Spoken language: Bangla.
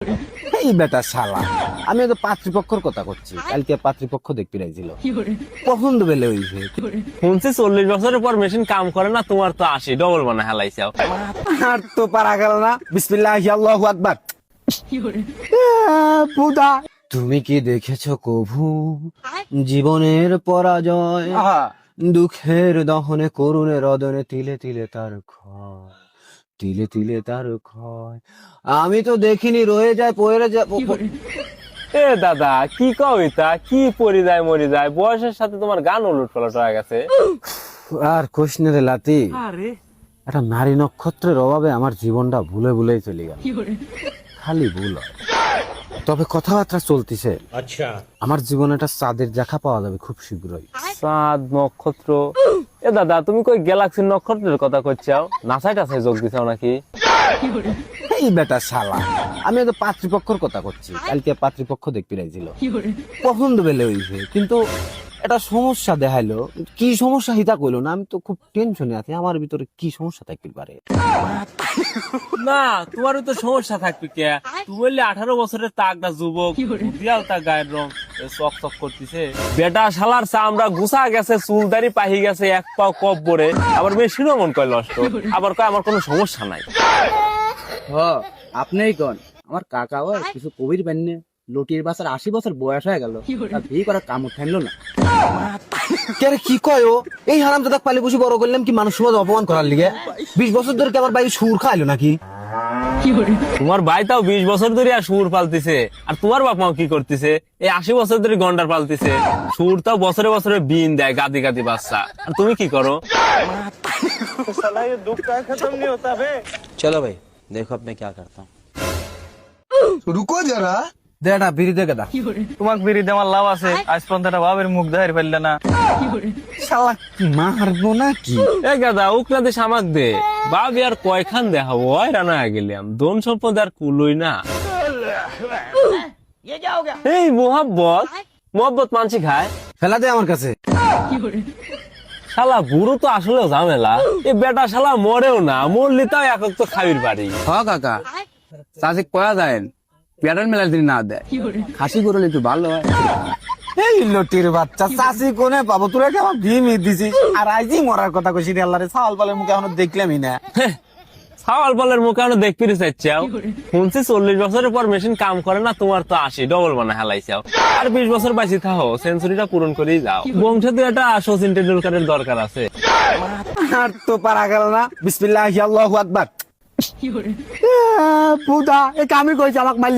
এই বেটা শালা, আমি তো পাত্রীপক্ষর কথা করছি। কালকে পাত্রীপক্ষ দেখতে রাইছিল, পছন্দ বেলে হইছে। শুনছি 40 বছরের পর মেশিন কাম করে না, তোমার তো 80 ডবল বানা হেলাইছাও। আর তো পারা গেল না। বিসমিল্লাহি আল্লাহু আকবার। পুদা, তুমি কি দেখেছো কভু জীবনের পরাজয়? দুঃখের দহনে করুণে রদনে তিলে তিলে তার ক্ষয়, তিলে তিলে তার ক্ষয়। আমি তো দেখিনি, রয়ে যায় পড়ে যায়। এ দাদা কি কবিতা, কি পরি যায় মরি যায়, বয়সের সাথে তোমার গান উলট পালট হয়ে গেছে। আর কোশনে রে লাতি, একটা নারী নক্ষত্রের অভাবে আমার জীবনটা ভুলে ভুলেই চলে গেল। খালি ভুল হয়। তবে কথাবার্তা চলতিছে, আচ্ছা আমার জীবনে একটা চাঁদের দেখা পাওয়া যাবে খুব শীঘ্রই। চাঁদ নক্ষত্র, এ দাদা তুমি কই গ্যালাক্সির নক্ষত্রের কথা কইছাও? নাসাই টাসাই যোগ দিছাও নাকি? এই বেটা শালা, আমি তো পাত্রীপক্ষর কথা করছি। কালকে পাত্রীপক্ষ দেখতে রাইছিল, পছন্দ বেলে হইছে, কিন্তু একটা সমস্যা দেখাইলো। কি সমস্যা হিতা কইলো না, আমি তো খুব টেনশনে আছি। আমার ভিতরে কি সমস্যা থাকতে পারে? না তোমারও তো সমস্যা থাকবে কে? তুমি বললে 18 বছরের তাগটা যুবক, দিয়াও তা গায়ের রং চক চক করতেছে। বেটা শালার চামড়া গুছা গেছে, চুলদারি পাহি গেছে, এক পাও কপ পরে, আবার মেশিনও মন কয় নষ্ট, আবার কয় আমার কোনো সমস্যা নাই। আপনিই কোন আমার কাকা হয় কিছু কবির বান্যে লটির বাসার 80 বছর বয়স হয়ে গেল, তার বিয়ে করার কাম উঠাইলো না। কে কি কয় ও? এই হারাম দাদা পালি বসে বড় করলাম কি মানুষ সমাজ অপমান করার লিগে? 20 বছর ধরে কি আমার ভাই সুর খাইলো নাকি? তোমার ভাই তাও 20 বছর ধরে আর সুর পালতিছে, আর তোমার বাপ মাও কি করতেছে? এই 80 বছর ধরে গন্ডার পালতিছে। সুর তাও বছরে বছরে বিন দেয় গাদি গাদি বাচ্চা, আর তুমি কি করো? চলো ভাই দেখো আপনি क्या करता हूँ। रुको जरा। দেটা বিড়ি দে গেদা। তোমাকে বিড়ি দেওয়ার লাভ আছে? আজ পর্যন্ত একটা বাবের মুখ দেখাই ফেললে না। শালা কি মারবো নাকি? এ গাদা উকলা দে সামাক দে, বাবি আর কয়খান দেখাবো? ওই রানা গেলাম, দন সম্পদ আর কুলই না। এই মোহাব্বত, মোহাব্বত মানছি খায়। ফেলা দে আমার কাছে। শালা বুড়ো তো আসলেও ঝামেলা। এ বেটা শালা মরেও না, মরলি তাও একক তো খাবির বাড়ি। हाँ काका চাষি কয়া যায় প্যাটার্ন মেলার দিন না দেয়, খাসি করলে একটু ভালো হয়। এই লটির বাচ্চা, চাষি কোনে পাবো? তোরা কি আমার বিয়ে মিট দিছিস? আর আইজি মরার কথা কইছি রে আল্লাহ রে। ছাওয়াল পালের মুখে এখনো দেখলামই না। ছাওয়াল পালের মুখে আনো দেখতে চাইছাও। শুনছি 40 বছরের পর মেশিন কাম করে না, তোমার তো 80 ডবল বানা হেলাইছাও। আর 20 বছর বাঁচি থাকো, সেঞ্চুরিটা পূরণ করেই যাও। বংশে তো এটা সচিন টেন্ডুলকারের দরকার আছে। আর তো পারা গেল না। বিসমিল্লাহি আল্লাহু আকবার। পুদা, এ কামি কইছে আমাকে মাইল।